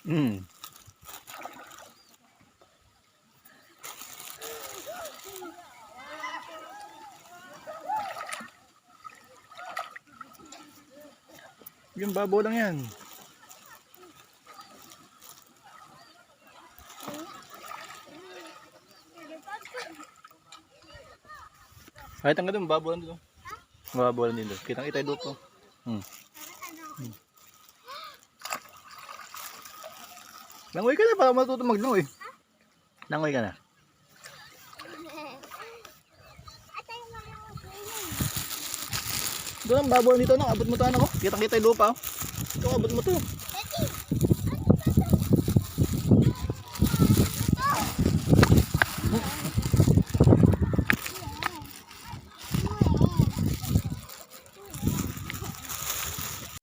Hmm. Yung babaw lang yan. Kahit ang ganun, babaw lang dito. Babaw lang dito. Kitang-kita yung luto. Langoy ka na para matuto maglangoy. Langoy ka na. Doon ang babaw nito, no? Abot mo to, ano ko? Kitang-kita yung lupa. Ito, abot mo to.